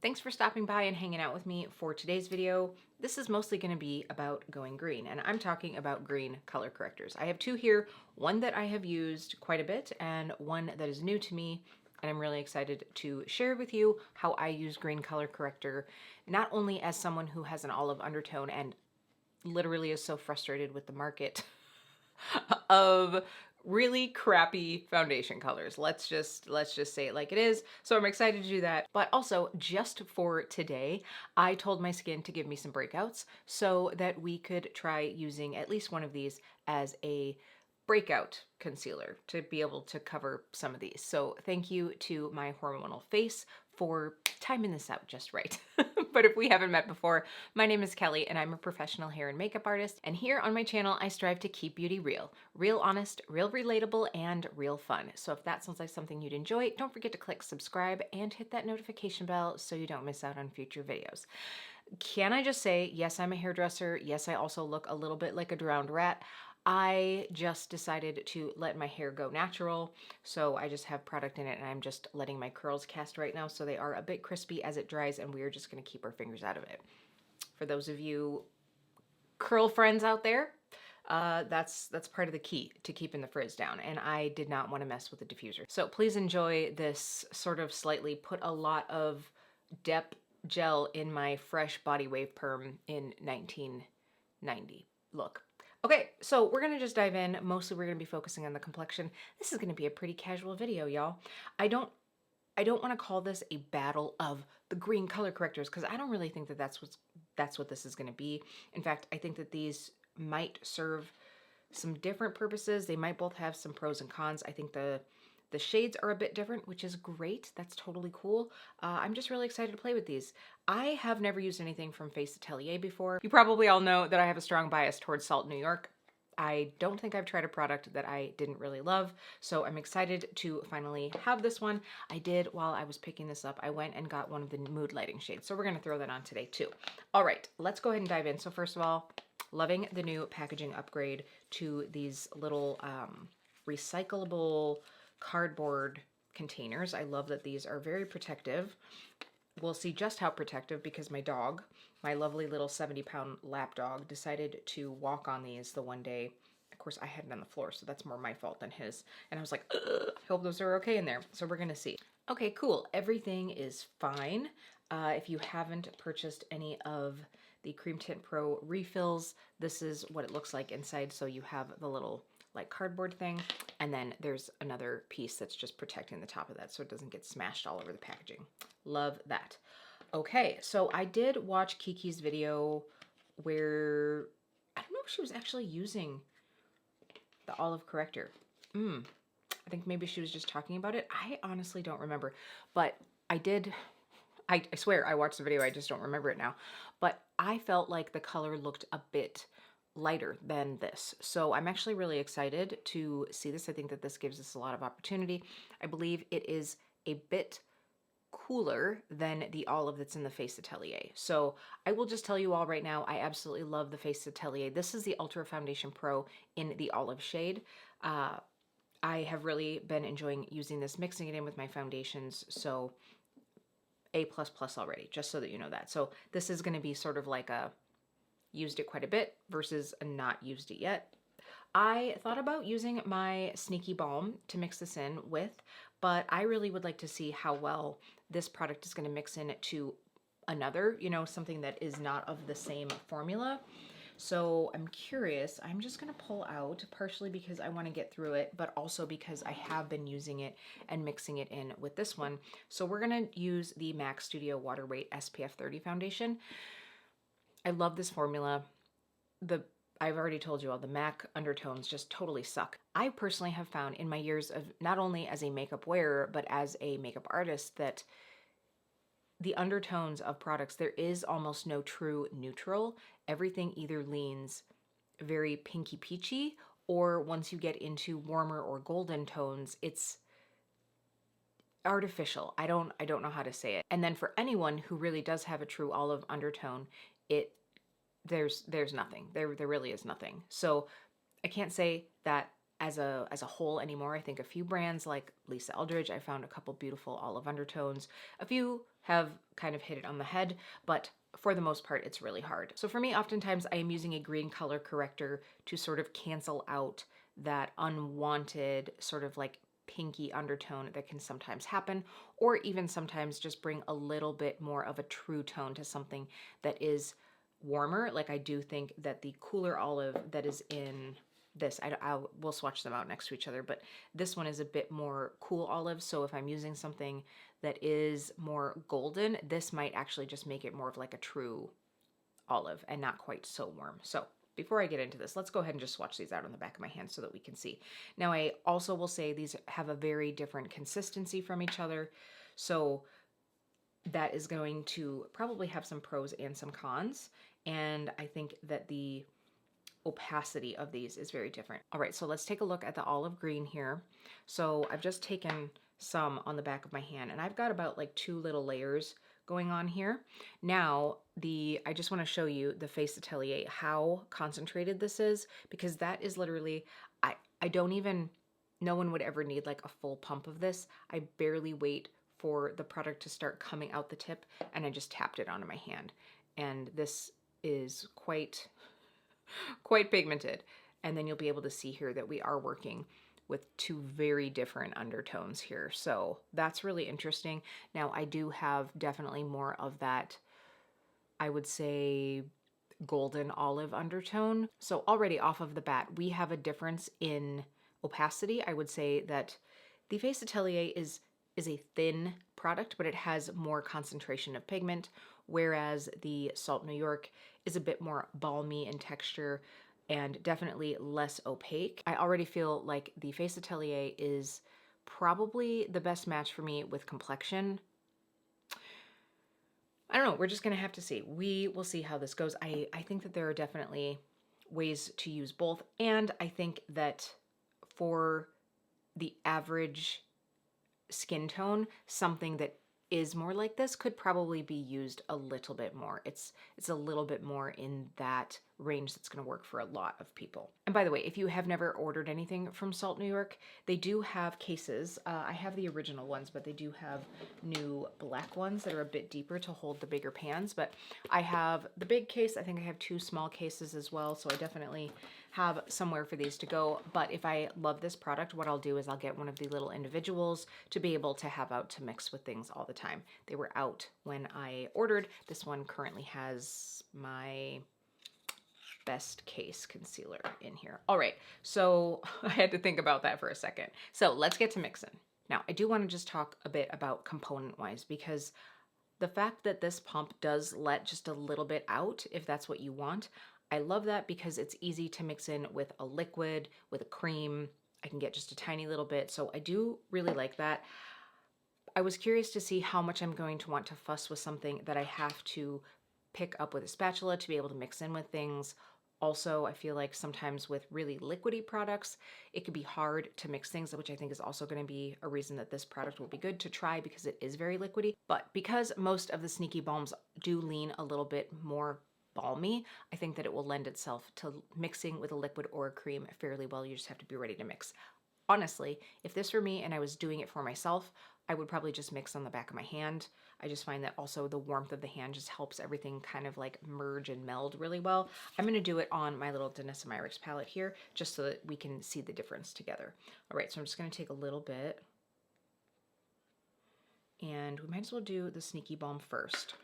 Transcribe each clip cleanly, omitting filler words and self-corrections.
Thanks for stopping by and hanging out with me for today's video. This is mostly going to be about going green, and I'm talking about green color correctors. I have two here, one that I have used quite a bit and one that is new to me, and I'm really excited to share with you how I use green color corrector, not only as someone who has an olive undertone and literally is so frustrated with the market of really crappy foundation colors. Let's just say it like it is. So I'm excited to do that. But also, just for today, I told my skin to give me some breakouts so that we could try using at least one of these as a breakout concealer to be able to cover some of these. So thank you to my hormonal face for timing this out just right. But if we haven't met before, my name is Kelly and I'm a professional hair and makeup artist. And here on my channel, I strive to keep beauty real. Real honest, real relatable, and real fun. So if that sounds like something you'd enjoy, don't forget to click subscribe and hit that notification bell so you don't miss out on future videos. Can I just say, yes, I'm a hairdresser. Yes, I also look a little bit like a drowned rat. I just decided to let my hair go natural, so I just have product in it and I'm just letting my curls cast right now, so they are a bit crispy as it dries, and we're just going to keep our fingers out of it. For those of you curl friends out there, that's part of the key to keeping the frizz down, and I did not want to mess with the diffuser. So please enjoy this sort of slightly put a lot of depth gel in my fresh body wave perm in 1990 look. Okay, so we're gonna just dive in. Mostly we're gonna be focusing on the complexion. This is gonna be a pretty casual video, y'all. I don't want to call this a battle of the green color correctors, because I don't really think that that's what this is gonna be. In fact, I think that these might serve some different purposes. They might both have some pros and cons. I think the shades are a bit different, which is great. That's totally cool. I'm just really excited to play with these. I have never used anything from Atelier before. You probably all know that I have a strong bias towards Salt New York. I don't think I've tried a product that I didn't really love, so I'm excited to finally have this one. I did, while I was picking this up, I went and got one of the mood lighting shades, so we're gonna throw that on today too. All right, let's go ahead and dive in. So first of all, loving the new packaging upgrade to these little recyclable cardboard containers. I love that these are very protective. We'll see just how protective, because my dog, my lovely little 70-pound lap dog, decided to walk on these the one day. Of course, I had it on the floor, so that's more my fault than his. And I was like, ugh, I hope those are okay in there. So we're gonna see. Okay, cool. Everything is fine. If you haven't purchased any of the Cream Tint Pro refills, this is what it looks like inside. So you have the little like cardboard thing, and then there's another piece that's just protecting the top of that so it doesn't get smashed all over the packaging. Love that. Okay, so I did watch Kiki's video where I don't know if she was actually using the olive corrector. I think maybe she was just talking about it. I honestly don't remember, but I swear I watched the video, I just don't remember it now. But I felt like the color looked a bit lighter than this. So I'm actually really excited to see this. I think that this gives us a lot of opportunity. I believe it is a bit cooler than the olive that's in the Atelier. So I will just tell you all right now, I absolutely love the Atelier. This is the Ultra Foundation Pro in the olive shade. I have really been enjoying using this, mixing it in with my foundations. So A++ already, just so that you know that. So this is going to be sort of like a used it quite a bit versus a not used it yet. I thought about using my Sneaky Balm to mix this in with, but I really would like to see how well this product is going to mix in to another, something that is not of the same formula. So I'm curious. I'm just going to pull out, partially because I want to get through it, but also because I have been using it and mixing it in with this one. So we're going to use the MAC Studio Water Weight SPF 30 foundation. I love this formula. I've already told you all, the MAC undertones just totally suck. I personally have found in my years of not only as a makeup wearer, but as a makeup artist, that the undertones of products, there is almost no true neutral. Everything either leans very pinky peachy, or once you get into warmer or golden tones, it's artificial. I don't know how to say it. And then for anyone who really does have a true olive undertone, there's nothing. There really is nothing. So I can't say that as a whole anymore. I think a few brands like Lisa Eldridge, I found a couple beautiful olive undertones. A few have kind of hit it on the head, but for the most part, it's really hard. So for me, oftentimes I am using a green color corrector to sort of cancel out that unwanted sort of like pinky undertone that can sometimes happen, or even sometimes just bring a little bit more of a true tone to something that is warmer. Like I do think that the cooler olive that is in this, we'll swatch them out next to each other, but this one is a bit more cool olive. So if I'm using something that is more golden, this might actually just make it more of like a true olive and not quite so warm. So before I get into this, let's go ahead and just swatch these out on the back of my hand so that we can see. Now I also will say these have a very different consistency from each other. So that is going to probably have some pros and some cons. And I think that the opacity of these is very different. All right, so let's take a look at the olive green here. So I've just taken some on the back of my hand, and I've got about like 2 little layers going on here. Now, I just want to show you the Face Atelier, how concentrated this is, because that is literally, I don't even, no one would ever need like a full pump of this. I barely wait for the product to start coming out the tip, and I just tapped it onto my hand. And this is quite pigmented. And then you'll be able to see here that we are working with 2 very different undertones here. So that's really interesting. Now I do have definitely more of that, I would say, golden olive undertone. So already off of the bat, we have a difference in opacity. I would say that the Face Atelier is a thin product, but it has more concentration of pigment, whereas the Salt New York is a bit more balmy in texture and definitely less opaque. I already feel like the Face Atelier is probably the best match for me with Complexion. I don't know, we're just gonna have to see. We will see how this goes. I think that there are definitely ways to use both, and I think that for the average skin tone, something that is more like this could probably be used a little bit more. It's a little bit more in that range that's going to work for a lot of people. And by the way, if you have never ordered anything from Salt New York, they do have cases. I have the original ones, but they do have new black ones that are a bit deeper to hold the bigger pans. But I have the big case. I think I have 2 small cases as well, so I definitely have somewhere for these to go. But if I love this product, what I'll do is I'll get one of the little individuals to be able to have out to mix with things all the time. They were out when I ordered. This one currently has my best case concealer in here. All right, so I had to think about that for a second. So let's get to mixing. Now, I do want to just talk a bit about component-wise, because the fact that this pump does let just a little bit out, if that's what you want, I love that because it's easy to mix in with a liquid, with a cream. I can get just a tiny little bit, so I do really like that. I was curious to see how much I'm going to want to fuss with something that I have to pick up with a spatula to be able to mix in with things. Also, I feel like sometimes with really liquidy products, it could be hard to mix things, which I think is also going to be a reason that this product will be good to try because it is very liquidy. But because most of the Sneaky Balms do lean a little bit more balmy, I think that it will lend itself to mixing with a liquid or a cream fairly well. You just have to be ready to mix. Honestly, if this were me and I was doing it for myself, I would probably just mix on the back of my hand. I just find that also the warmth of the hand just helps everything kind of like merge and meld really well. I'm going to do it on my little Danessa Myricks palette here just so that we can see the difference together. All right, so I'm just going to take a little bit, and we might as well do the Sneaky Balm first.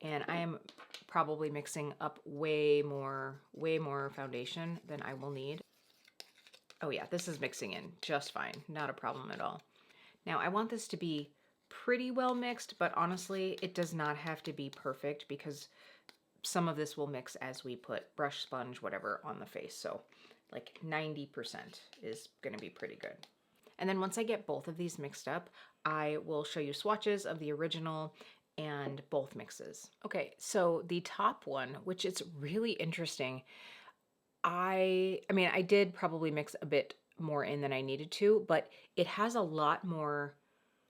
And I am probably mixing up way more foundation than I will need. Oh yeah, this is mixing in just fine. Not a problem at all. Now I want this to be pretty well mixed, but honestly, it does not have to be perfect because some of this will mix as we put brush, sponge, whatever on the face. So like 90% is going to be pretty good. And then once I get both of these mixed up, I will show you swatches of the original and both mixes. Okay, so the top one, which is really interesting, I mean, I did probably mix a bit more in than I needed to, but it has a lot more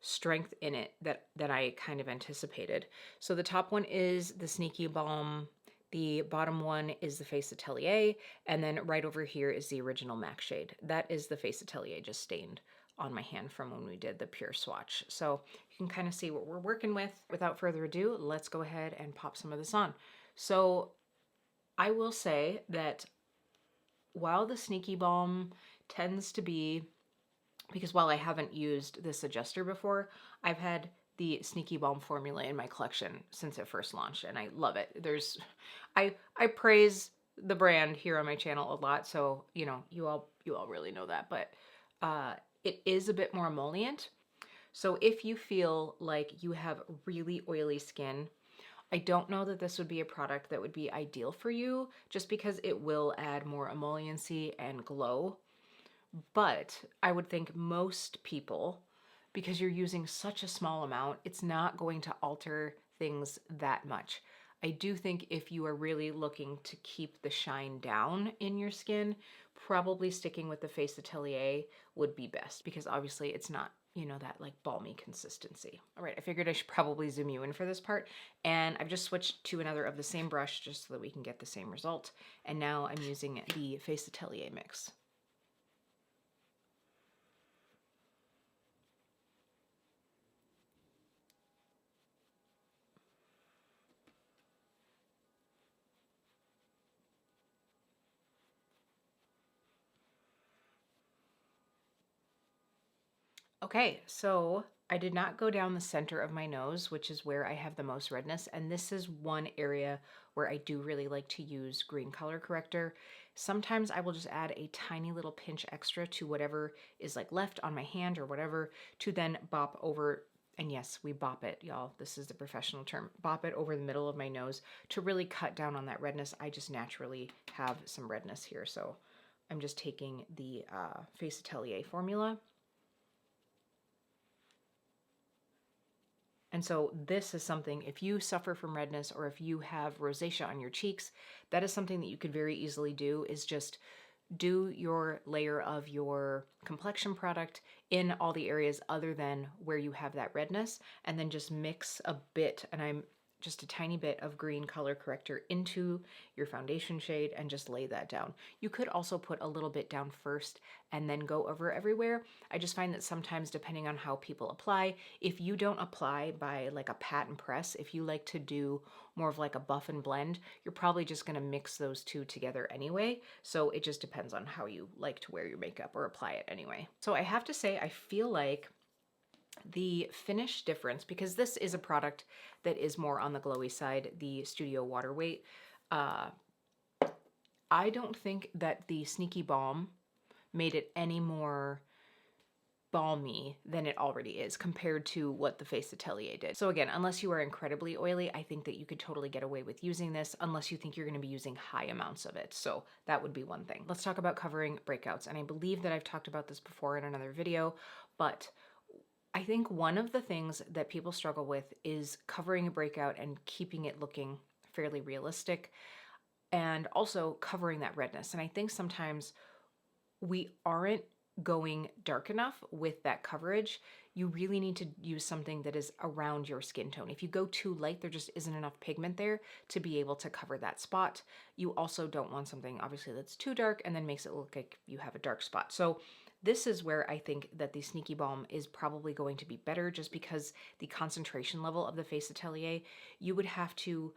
strength in it that I kind of anticipated. So the top one is the Sneaky Balm The bottom one is the Face Atelier, and then right over here is the original MAC shade. That is the Face Atelier just stained on my hand from when we did the pure swatch. So you can kind of see what we're working with. Without further ado, let's go ahead and pop some of this on. So I will say that while the Sneaky Balm tends to be, because while I haven't used this adjuster before, I've had the Sneaky Balm formula in my collection since it first launched, and I love it. I praise the brand here on my channel a lot, so you know, you all really know that, but it is a bit more emollient. So if you feel like you have really oily skin, I don't know that this would be a product that would be ideal for you, just because it will add more emolliency and glow. But I would think most people, because you're using such a small amount, it's not going to alter things that much. I do think if you are really looking to keep the shine down in your skin, probably sticking with the Face Atelier would be best, because obviously it's not, you know, that like balmy consistency. All right, I figured I should probably zoom you in for this part, and I've just switched to another of the same brush just so that we can get the same result. And now I'm using the Face Atelier mix. Okay, so I did not go down the center of my nose, which is where I have the most redness, and this is one area where I do really like to use green color corrector. Sometimes I will just add a tiny little pinch extra to whatever is like left on my hand or whatever, to then bop over, and yes, we bop it, y'all. This is the professional term. Bop it over the middle of my nose to really cut down on that redness. I just naturally have some redness here, so I'm just taking the Face Atelier formula. And so this is something, if you suffer from redness or if you have rosacea on your cheeks, that is something that you could very easily do, is just do your layer of your complexion product in all the areas other than where you have that redness, and then just mix a bit, and I'm just a tiny bit of green color corrector into your foundation shade and just lay that down. You could also put a little bit down first and then go over everywhere. I just find that sometimes, depending on how people apply, if you don't apply by like a pat and press, if you like to do more of like a buff and blend, you're probably just going to mix those two together anyway. So it just depends on how you like to wear your makeup or apply it anyway. So I have to say, I feel like the finish difference, because this is a product that is more on the glowy side, the Studio Water Weight, I don't think that the Sneaky Balm made it any more balmy than it already is compared to what the Face Atelier did. So again, unless you are incredibly oily, I think that you could totally get away with using this, unless you think you're going to be using high amounts of it. So that would be one thing. Let's talk about covering breakouts. And I believe that I've talked about this before in another video, but I think one of the things that people struggle with is covering a breakout and keeping it looking fairly realistic, and also covering that redness. And I think sometimes we aren't going dark enough with that coverage. You really need to use something that is around your skin tone. If you go too light, there just isn't enough pigment there to be able to cover that spot. You also don't want something obviously that's too dark and then makes it look like you have a dark spot. So this is where I think that the Sneaky Balm is probably going to be better, just because the concentration level of the Face Atelier, you would have to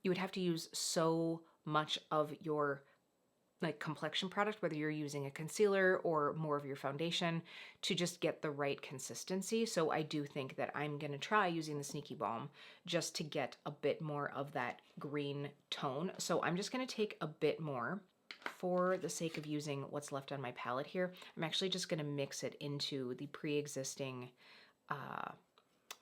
use so much of your like complexion product, whether you're using a concealer or more of your foundation, to just get the right consistency. So I do think that I'm going to try using the Sneaky Balm just to get a bit more of that green tone. So I'm just going to take a bit more. For the sake of using what's left on my palette here, I'm actually just going to mix it into the pre-existing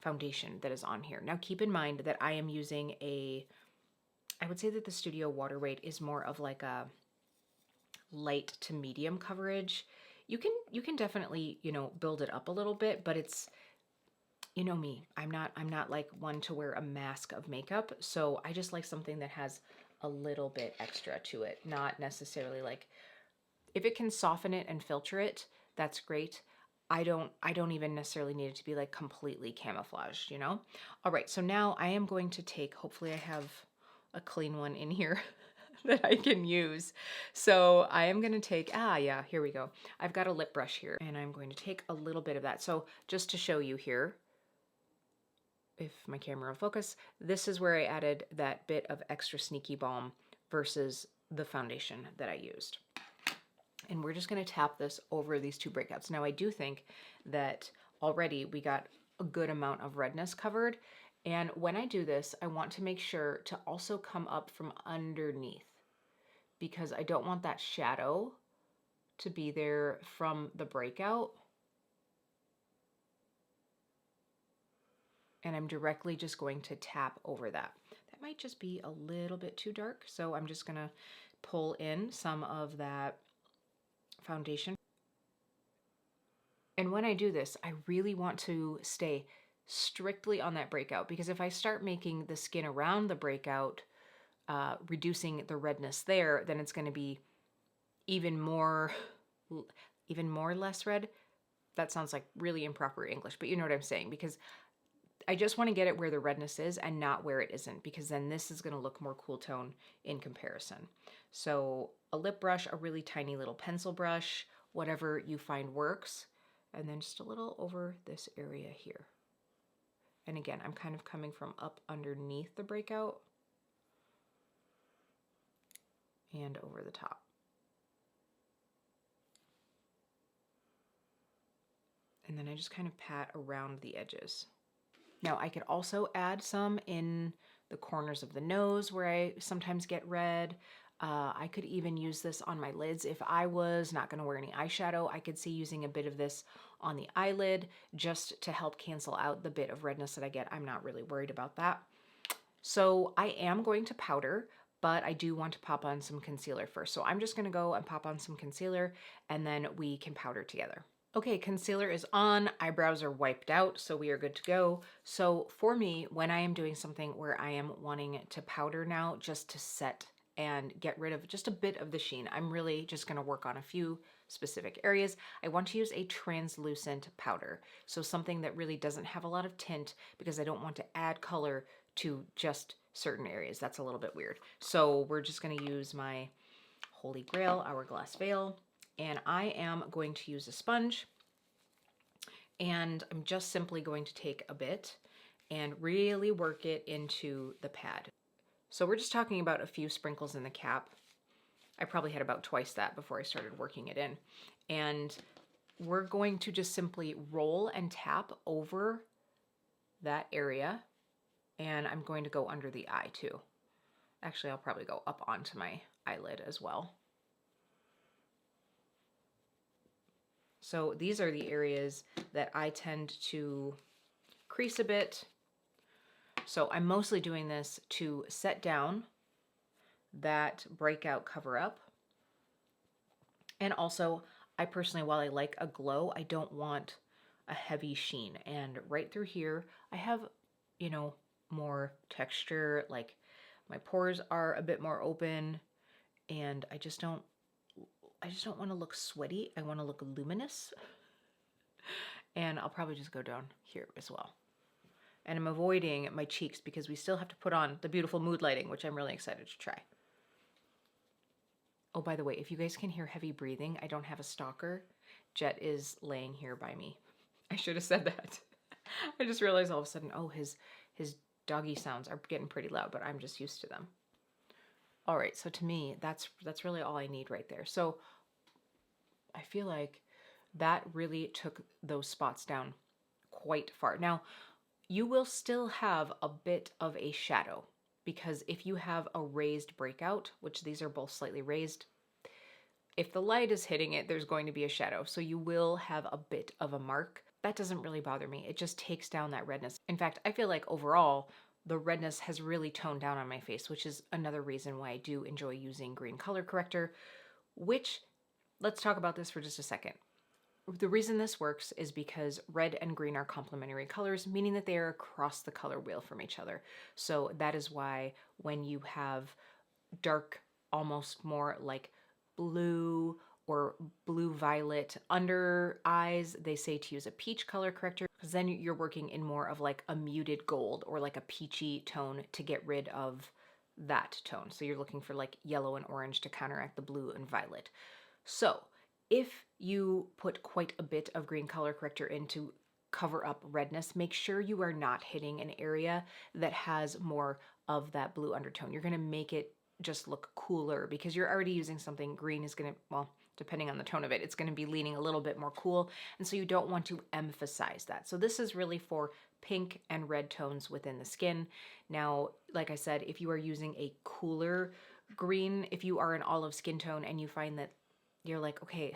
foundation that is on here. Now keep in mind that I am using I would say that the Studio Water Weight is more of like a light to medium coverage. You can definitely, you know, build it up a little bit, but it's, you know me, I'm not like one to wear a mask of makeup, so I just like something that has a little bit extra to it, not necessarily like, if it can soften it and filter it, that's great. I don't even necessarily need it to be like completely camouflaged, you know? All right, so now I am going to take, hopefully I have a clean one in here that I can use. So I am going to take, yeah, here we go. I've got a lip brush here and I'm going to take a little bit of that. So just to show you here, if my camera will focus, this is where I added that bit of extra sneaky balm versus the foundation that I used. And we're just going to tap this over these two breakouts. Now I do think that already we got a good amount of redness covered. And when I do this, I want to make sure to also come up from underneath, because I don't want that shadow to be there from the breakout. And I'm directly just going to tap over that. That might just be a little bit too dark, so I'm just gonna pull in some of that foundation. And when I do this, I really want to stay strictly on that breakout, because if I start making the skin around the breakout, reducing the redness there, then it's going to be even more less red. That sounds like really improper English, but you know what I'm saying, because I just want to get it where the redness is and not where it isn't, because then this is going to look more cool tone in comparison. So a lip brush, a really tiny little pencil brush, whatever you find works, and then just a little over this area here. And again, I'm kind of coming from up underneath the breakout and over the top. And then I just kind of pat around the edges. Now I could also add some in the corners of the nose where I sometimes get red. I could even use this on my lids. If I was not going to wear any eyeshadow, I could see using a bit of this on the eyelid just to help cancel out the bit of redness that I get. I'm not really worried about that. So I am going to powder, but I do want to pop on some concealer first. So I'm just going to go and pop on some concealer and then we can powder together. Okay, concealer is on, eyebrows are wiped out, so we are good to go. So for me, when I am doing something where I am wanting to powder now just to set and get rid of just a bit of the sheen, I'm really just gonna work on a few specific areas. I want to use a translucent powder, so something that really doesn't have a lot of tint, because I don't want to add color to just certain areas. That's a little bit weird. So we're just gonna use my Holy Grail Hourglass Veil. And I am going to use a sponge, and I'm just simply going to take a bit and really work it into the pad. So we're just talking about a few sprinkles in the cap. I probably had about twice that before I started working it in. And we're going to just simply roll and tap over that area. And I'm going to go under the eye too. Actually, I'll probably go up onto my eyelid as well. So these are the areas that I tend to crease a bit. So I'm mostly doing this to set down that breakout cover up. And also, I personally, while I like a glow, I don't want a heavy sheen. And right through here, I have, you know, more texture, like my pores are a bit more open, and I just don't want to look sweaty. I want to look luminous. And I'll probably just go down here as well. And I'm avoiding my cheeks because we still have to put on the beautiful mood lighting, which I'm really excited to try. Oh, by the way, if you guys can hear heavy breathing, I don't have a stalker. Jet is laying here by me. I should have said that. I just realized all of a sudden, oh, his doggy sounds are getting pretty loud, but I'm just used to them. All right, so to me, that's really all I need right there. So I feel like that really took those spots down quite far. Now, you will still have a bit of a shadow, because if you have a raised breakout, which these are both slightly raised, if the light is hitting it, there's going to be a shadow. So you will have a bit of a mark. That doesn't really bother me. It just takes down that redness. In fact, I feel like overall, the redness has really toned down on my face, which is another reason why I do enjoy using green color corrector, which, let's talk about this for just a second. The reason this works is because red and green are complementary colors, meaning that they are across the color wheel from each other. So that is why when you have dark, almost more like blue or blue-violet under eyes, they say to use a peach color corrector, because then you're working in more of like a muted gold or like a peachy tone to get rid of that tone. So you're looking for like yellow and orange to counteract the blue and violet. So if you put quite a bit of green color corrector in to cover up redness, make sure you are not hitting an area that has more of that blue undertone. You're going to make it just look cooler because you're already using something. Green is going to, well, depending on the tone of it, it's going to be leaning a little bit more cool. And so you don't want to emphasize that. So this is really for pink and red tones within the skin. Now, like I said, if you are using a cooler green, if you are an olive skin tone and you find that you're like, okay,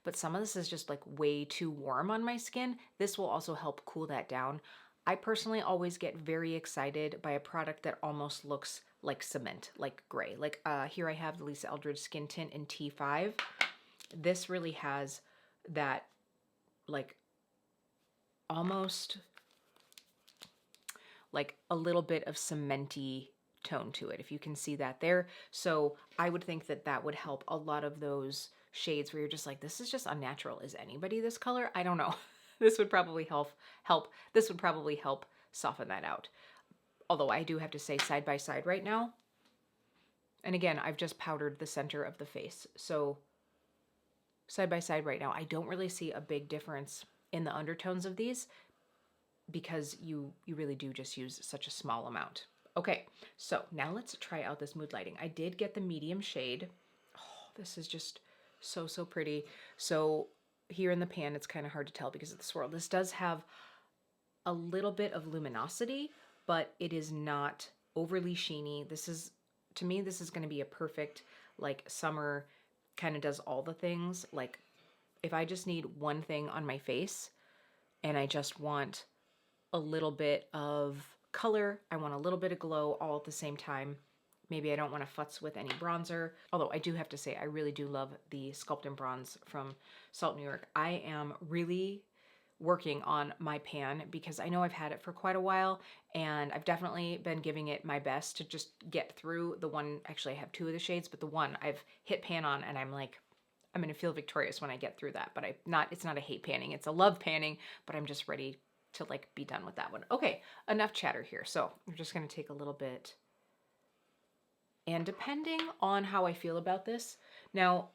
but some of this is just like way too warm on my skin, this will also help cool that down. I personally always get very excited by a product that almost looks like cement, like gray. Like here I have the Lisa Eldridge Skin Tint in T5. This really has that like almost like a little bit of cementy tone to it, if you can see that there. So I would think that that would help a lot of those shades where you're just like, this is just unnatural. Is anybody this color? I don't know. This would probably help. This would probably help soften that out. Although I do have to say side by side right now. And again, I've just powdered the center of the face. So side by side right now, I don't really see a big difference in the undertones of these because you really do just use such a small amount. Okay, so now let's try out this mood lighting. I did get the medium shade. Oh, this is just so, so pretty. So here in the pan, it's kind of hard to tell because of the swirl. This does have a little bit of luminosity, but it is not overly sheeny. This is, to me, this is going to be a perfect, like, summer, kind of does all the things. Like, if I just need one thing on my face and I just want a little bit of color, I want a little bit of glow all at the same time. Maybe I don't want to futz with any bronzer. Although I do have to say, I really do love the Sculpt and Bronze from Salt New York. I am really working on my pan because I know I've had it for quite a while and I've definitely been giving it my best to just get through the one. Actually, I have two of the shades, but the one I've hit pan on and I'm like, I'm going to feel victorious when I get through that. But it's not a hate panning, it's a love panning, but I'm just ready to like be done with that one. Okay, enough chatter here. So I'm just going to take a little bit. And depending on how I feel about this, now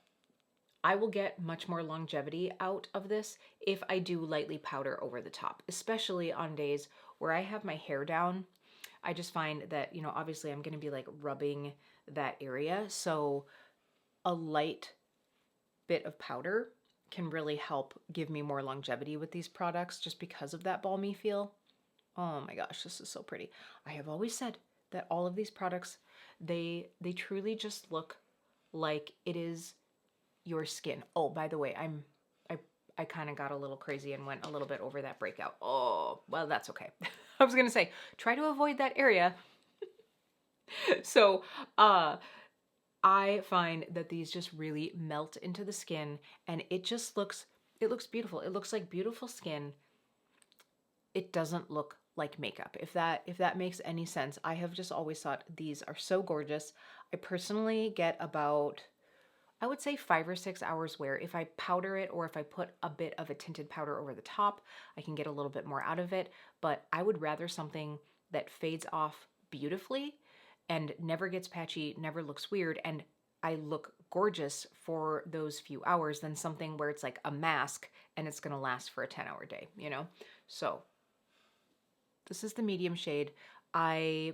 I will get much more longevity out of this if I do lightly powder over the top, especially on days where I have my hair down. I just find that, you know, obviously I'm going to be like rubbing that area. So a light bit of powder can really help give me more longevity with these products just because of that balmy feel. Oh my gosh, this is so pretty. I have always said that all of these products, they truly just look like it is your skin. Oh, by the way, I kind of got a little crazy and went a little bit over that breakout. Oh, well, that's okay. I was going to say, try to avoid that area. So, I find that these just really melt into the skin and it looks beautiful. It looks like beautiful skin. It doesn't look like makeup. If that makes any sense. I have just always thought these are so gorgeous. I personally get about, I would say 5 or 6 hours wear. If I powder it or if I put a bit of a tinted powder over the top, I can get a little bit more out of it. But I would rather something that fades off beautifully and never gets patchy, never looks weird, and I look gorgeous for those few hours than something where it's like a mask and it's gonna last for a 10-hour day, you know? So this is the medium shade. I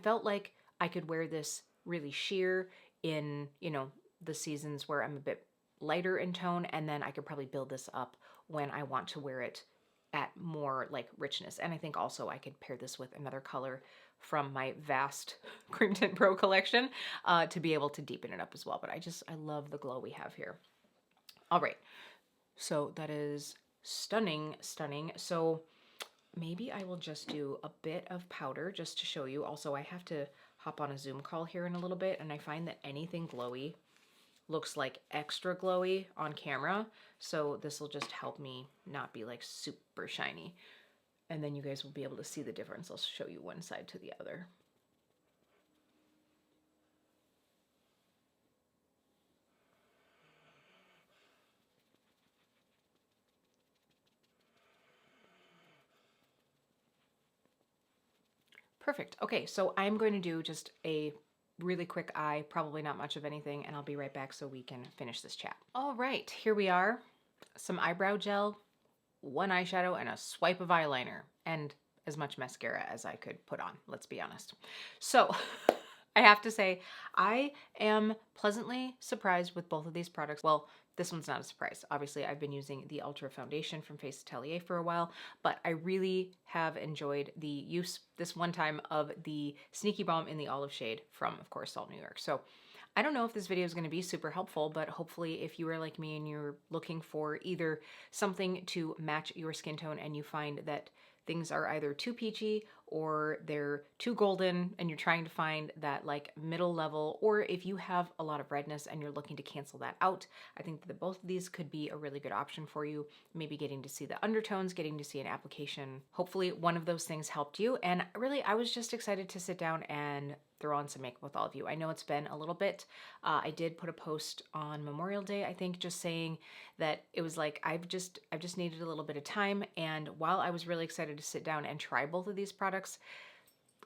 felt like I could wear this really sheer in, you know, the seasons where I'm a bit lighter in tone, and then I could probably build this up when I want to wear it at more like richness. And I think also I could pair this with another color from my vast Cream Tint Pro collection to be able to deepen it up as well. But I love the glow we have here. All right, so that is stunning, stunning. So maybe I will just do a bit of powder just to show you. Also, I have to hop on a Zoom call here in a little bit, and I find that anything glowy looks like extra glowy on camera. So this will just help me not be like super shiny. And then you guys will be able to see the difference. I'll show you one side to the other. Perfect. Okay, so I'm going to do just a really quick eye, probably not much of anything, and I'll be right back so we can finish this chat. All right, here we are. Some eyebrow gel, one eyeshadow, and a swipe of eyeliner, and as much mascara as I could put on, let's be honest. So I have to say, I am pleasantly surprised with both of these products. Well, this one's not a surprise. Obviously, I've been using the Ultra Foundation from Atelier for a while, but I really have enjoyed the use this one time of the Sneaky Balm in the olive shade from, of course, Salt New York. So I don't know if this video is going to be super helpful, but hopefully if you are like me and you're looking for either something to match your skin tone and you find that things are either too peachy or they're too golden and you're trying to find that like middle level, or if you have a lot of redness and you're looking to cancel that out, I think that both of these could be a really good option for you. Maybe getting to see the undertones, getting to see an application. Hopefully one of those things helped you. And really, I was just excited to sit down and throw on some makeup with all of you. I know it's been a little bit. I did put a post on Memorial Day, I think, just saying that it was like I've just needed a little bit of time. And while I was really excited to sit down and try both of these products,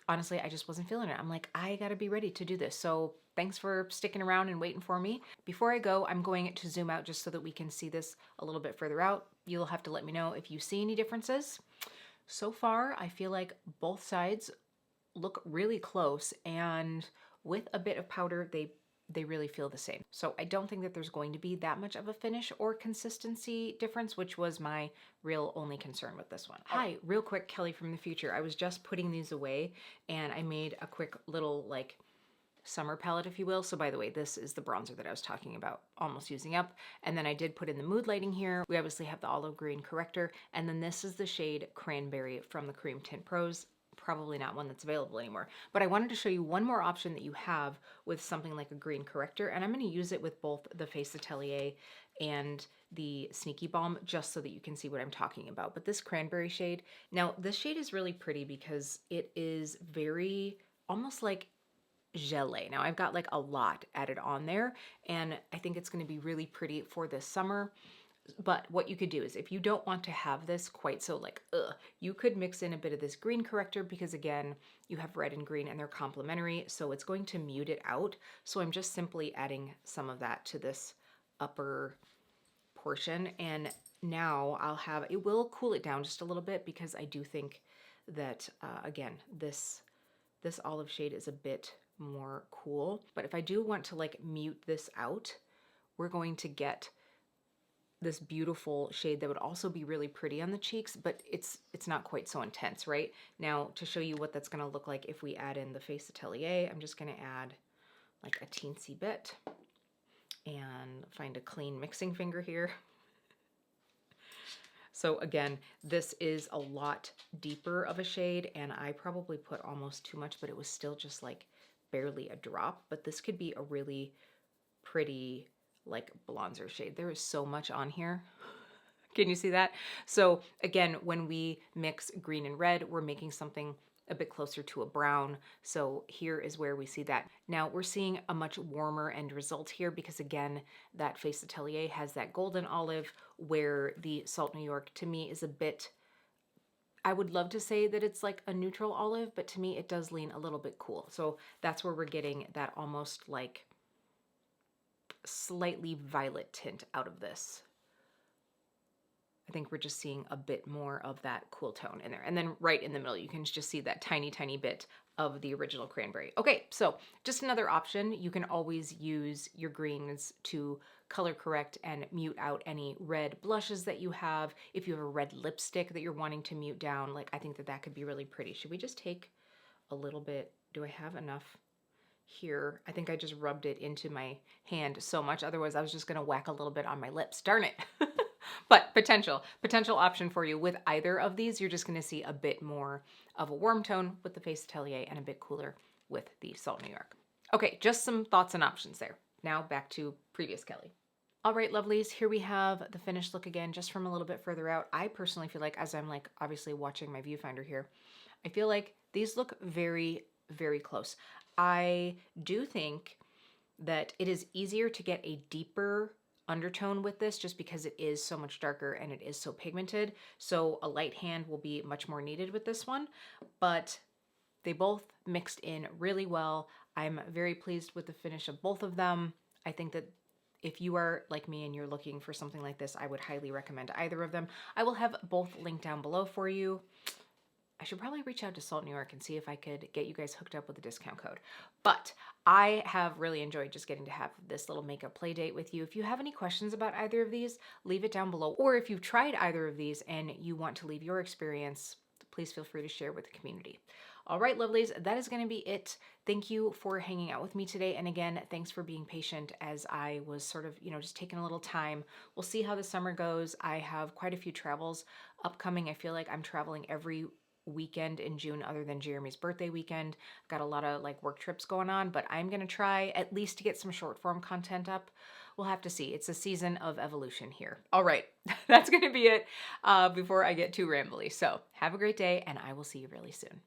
honestly, I just wasn't feeling it. I'm like, I gotta be ready to do this. So thanks for sticking around and waiting for me. Before I go, I'm going to zoom out just so that we can see this a little bit further out. You'll have to let me know if you see any differences. So far, I feel like both sides look really close, and with a bit of powder, they really feel the same. So I don't think that there's going to be that much of a finish or consistency difference, which was my real only concern with this one. Hi, real quick, Kelly from the future. I was just putting these away and I made a quick little like summer palette, if you will. So by the way, this is the bronzer that I was talking about almost using up. And then I did put in the mood lighting here. We obviously have the olive green corrector. And then this is the shade Cranberry from the Cream Tint Pros. Probably not one that's available anymore. But I wanted to show you one more option that you have with something like a green corrector. And I'm going to use it with both the Atelier and the Sneaky Balm just so that you can see what I'm talking about. But this Cranberry shade, now this shade is really pretty because it is very almost like gelée. Now I've got like a lot added on there and I think it's going to be really pretty for this summer. But what you could do is if you don't want to have this quite so like, you could mix in a bit of this green corrector because again, you have red and green and they're complementary. So it's going to mute it out. So I'm just simply adding some of that to this upper portion. And now I'll have, it will cool it down just a little bit because I do think that, again, this olive shade is a bit more cool. But if I do want to like mute this out, we're going to get this beautiful shade that would also be really pretty on the cheeks, but it's not quite so intense, right? Now, to show you what that's gonna look like if we add in the Atelier, I'm just gonna add like a teensy bit and find a clean mixing finger here. So again, this is a lot deeper of a shade and I probably put almost too much, but it was still just like barely a drop, but this could be a really pretty like bronzer shade. There is so much on here. Can you see that? So again, when we mix green and red, we're making something a bit closer to a brown. So here is where we see that. Now we're seeing a much warmer end result here because again, that Atelier has that golden olive where the Salt New York to me is a bit, I would love to say that it's like a neutral olive, but to me it does lean a little bit cool. So that's where we're getting that almost like slightly violet tint out of this. I think we're just seeing a bit more of that cool tone in there. And then right in the middle, you can just see that tiny, tiny bit of the original Cranberry. Okay, so just another option. You can always use your greens to color correct and mute out any red blushes that you have. If you have a red lipstick that you're wanting to mute down, like I think that that could be really pretty. Should we just take a little bit? Do I have enough here? I think I just rubbed it into my hand so much. Otherwise, I was just gonna whack a little bit on my lips. Darn it. But potential option for you with either of these. You're just gonna see a bit more of a warm tone with the Atelier and a bit cooler with the Salt New York. Okay, just some thoughts and options there. Now back to previous Kelly. All right, lovelies, here we have the finished look again, just from a little bit further out. I personally feel like, as I'm like obviously watching my viewfinder here, I feel like these look very, very close. I do think that it is easier to get a deeper undertone with this just because it is so much darker and it is so pigmented. So a light hand will be much more needed with this one. But They both mixed in really well. I'm very pleased with the finish of both of them. I think that if you are like me and you're looking for something like this, I would highly recommend either of them. I will have both linked down below for you. I should probably reach out to Salt New York and see if I could get you guys hooked up with a discount code. But I have really enjoyed just getting to have this little makeup play date with you. If you have any questions about either of these, leave it down below. Or if you've tried either of these and you want to leave your experience, please feel free to share with the community. All right, lovelies, that is going to be it. Thank you for hanging out with me today. And again, thanks for being patient as I was sort of, just taking a little time. We'll see how the summer goes. I have quite a few travels upcoming. I feel like I'm traveling every weekend in June other than Jeremy's birthday weekend. I've got a lot of like work trips going on, but I'm going to try at least to get some short form content up. We'll have to see. It's a season of evolution here. All right, that's going to be it before I get too rambly. So have a great day and I will see you really soon.